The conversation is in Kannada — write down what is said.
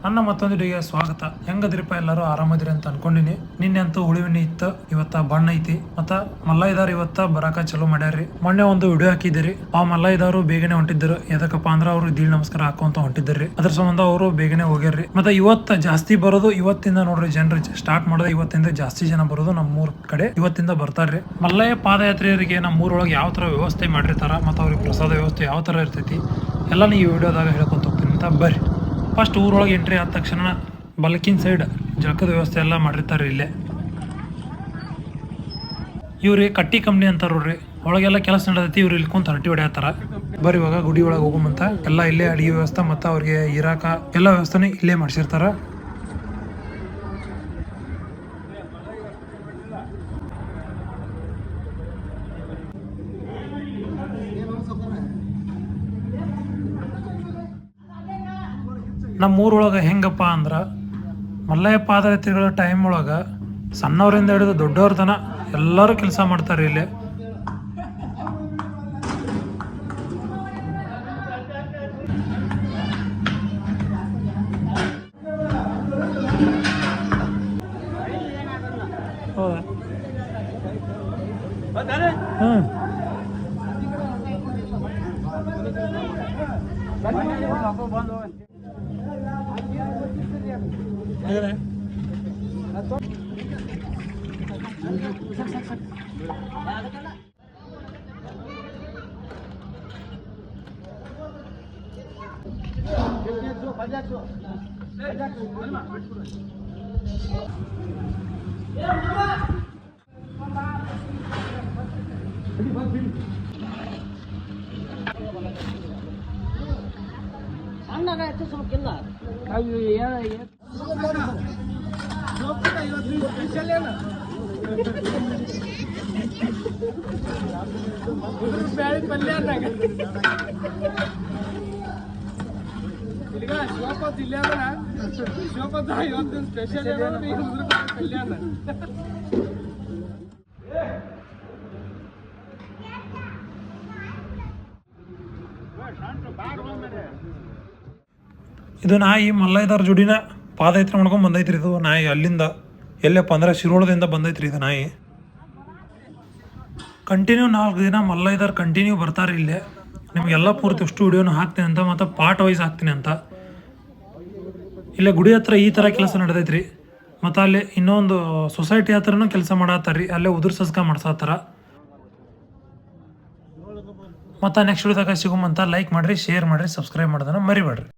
ನನ್ನ ಮತ್ತೊಂದು ವಿಡಿಯೋಗೆ ಸ್ವಾಗತ. ಹೆಂಗದ್ರಿಪ್ಪ ಎಲ್ಲರೂ ಆರಾಮದಿರಿ ಅಂತ ಅನ್ಕೊಂಡಿನಿ. ನಿನ್ನೆ ಅಂತೂ ಹುಳಿವಿನಿ ಇತ್ತು, ಇವತ್ತ ಬಣ್ಣ ಐತಿ. ಮತ್ತ ಮಲ್ಲಯ್ಯದಾರ ಇವತ್ತ ಬರಾಕ ಚಲೋ ಮಾಡ್ಯಾರ್ರಿ. ಮೊನ್ನೆ ಒಂದು ವಿಡಿಯೋ ಹಾಕಿದಿರಿ, ಆ ಮಲ್ಲಯ್ಯದಾರು ಬೇಗನೆ ಹೊಂಟಿದ್ರು. ಎದಕ್ಕಪ್ಪ ಅಂದ್ರ ಅವ್ರು ದೀಳ್ ನಮಸ್ಕಾರ ಹಾಕೊಂತ ಹೊಂಟಿದ್ರಿ. ಅದ್ರ ಸಂಬಂಧ ಅವರು ಬೇಗನೆ ಹೋಗ್ಯಾರ್ರಿ. ಮತ್ತೆ ಇವತ್ತ ಜಾಸ್ತಿ ಬರೋದು ಇವತ್ತಿಂದ ನೋಡ್ರಿ. ಜನರು ಸ್ಟಾರ್ಟ್ ಮಾಡೋದು ಇವತ್ತಿಂದ ಜಾಸ್ತಿ ಜನ ಬರೋದು ನಮ್ಮೂರ್ ಕಡೆ ಇವತ್ತಿಂದ ಬರ್ತಾರ್ರಿ. ಮಲ್ಲಯ್ಯ ಪಾದಯಾತ್ರೆಯರಿಗೆ ನಮ್ಮೂರೊಳಗೆ ಯಾವ ತರ ವ್ಯವಸ್ಥೆ ಮಾಡಿರ್ತಾರ ಮತ್ತು ಅವ್ರಿಗೆ ಪ್ರಸಾದ ವ್ಯವಸ್ಥೆ ಯಾವ ತರ ಇರ್ತೈತಿ ಎಲ್ಲ ಈ ವಿಡಿಯೋದಾಗ ಹೇಳ್ಕೊಂತ ಹೋಗ್ತೀನಿ ಅಂತ ಬರ್ರಿ. ಫಸ್ಟ್ ಊರೊಳಗೆ ಎಂಟ್ರಿ ಆದ ತಕ್ಷಣ ಬಲಕಿನ ಸೈಡ್ ಜಳಕದ ವ್ಯವಸ್ಥೆ ಎಲ್ಲ ಮಾಡಿರ್ತಾರೆ. ಇಲ್ಲೇ ಇವ್ರಿ ಕಟ್ಟಿ ಕಂಪ್ನಿ ಅಂತಾರ್ರಿ. ಒಳಗೆಲ್ಲ ಕೆಲಸ ನಡೆದೈತಿ. ಇವ್ರು ಇಲ್ಲಿ ಕುಂತ ಹರಟಿ ಹೊಡ್ಯಾತಾರ. ಬರೀ ಇವಾಗ ಗುಡಿ ಒಳಗೆ ಹೋಗುಮಂತ ಎಲ್ಲ ಇಲ್ಲೇ ಅಡಿಗೆ ವ್ಯವಸ್ಥೆ ಮತ್ತು ಅವ್ರಿಗೆ ಇರಾಕ ಎಲ್ಲ ವ್ಯವಸ್ಥೆನೂ ಇಲ್ಲೇ ಮಾಡಿಸಿರ್ತಾರ. ನಮ್ಮ ಊರೊಳಗೆ ಹೆಂಗಪ್ಪ ಅಂದ್ರೆ ಮಲ್ಲಯ್ಯ ಪಾದಯಾತ್ರೆಗಳ ಟೈಮ್ ಒಳಗೆ ಸಣ್ಣವರಿಂದ ಹಿಡಿದು ದೊಡ್ಡವ್ರ ತನ ಎಲ್ಲರೂ ಕೆಲಸ ಮಾಡ್ತಾರೆ ಇಲ್ಲಿ. ಶಿವಪತ್ ಇಲ್ಲ ಶಿವಪತ್ ಇವತ್ತಿನ ಸ್ಪೆಷಲ್ ಕಲ್ಯಾಣ. ಇದು ನಾಯಿ ಮಲ್ಲಯ್ಯದಾರ ಜೋಡಿನ ಪಾದಯಾತ್ರೆ ಮಾಡ್ಕೊಂಡು ಬಂದೈತ್ರಿ. ಇದು ನಾಯಿ ಅಲ್ಲಿಂದ ಎಲ್ಲಪ್ಪ ಅಂದ್ರೆ ಶಿರೋಳದಿಂದ ಬಂದೈತ್ರಿ. ಇದು ನಾಯಿ ಕಂಟಿನ್ಯೂ 4 ದಿನ ಮಲ್ಲಯ್ಯದಾರ ಕಂಟಿನ್ಯೂ ಬರ್ತಾರೆ ಇಲ್ಲೇ. ನಿಮಗೆಲ್ಲ ಪೂರ್ತಿ ಅಷ್ಟು ವಿಡಿಯೋನು ಹಾಕ್ತೀನಿ ಅಂತ ಮತ್ತು ಪಾರ್ಟ್ ವೈಸ್ ಹಾಕ್ತೀನಿ ಅಂತ. ಇಲ್ಲೇ ಗುಡಿ ಹತ್ರ ಈ ಥರ ಕೆಲಸ ನಡೆದೈತ್ರಿ. ಮತ್ತು ಅಲ್ಲಿ ಇನ್ನೊಂದು ಸೊಸೈಟಿ ಹತ್ರನೂ ಕೆಲಸ ಮಾಡತ್ತಾರ್ರಿ. ಅಲ್ಲೇ ಉದುರು ಸಸ್ಕ ಮಾಡ್ಸತ್ತಾರ. ಮತ್ತು ನೆಕ್ಸ್ಟ್ ವಿಡಿಯೋದಾಗ ಸಿಗುಮಂತ ಲೈಕ್ ಮಾಡಿರಿ, ಶೇರ್ ಮಾಡಿರಿ, ಸಬ್ಸ್ಕ್ರೈಬ್ ಮಾಡೋದನ್ನ ಮರಿಬೇಡ್ರಿ.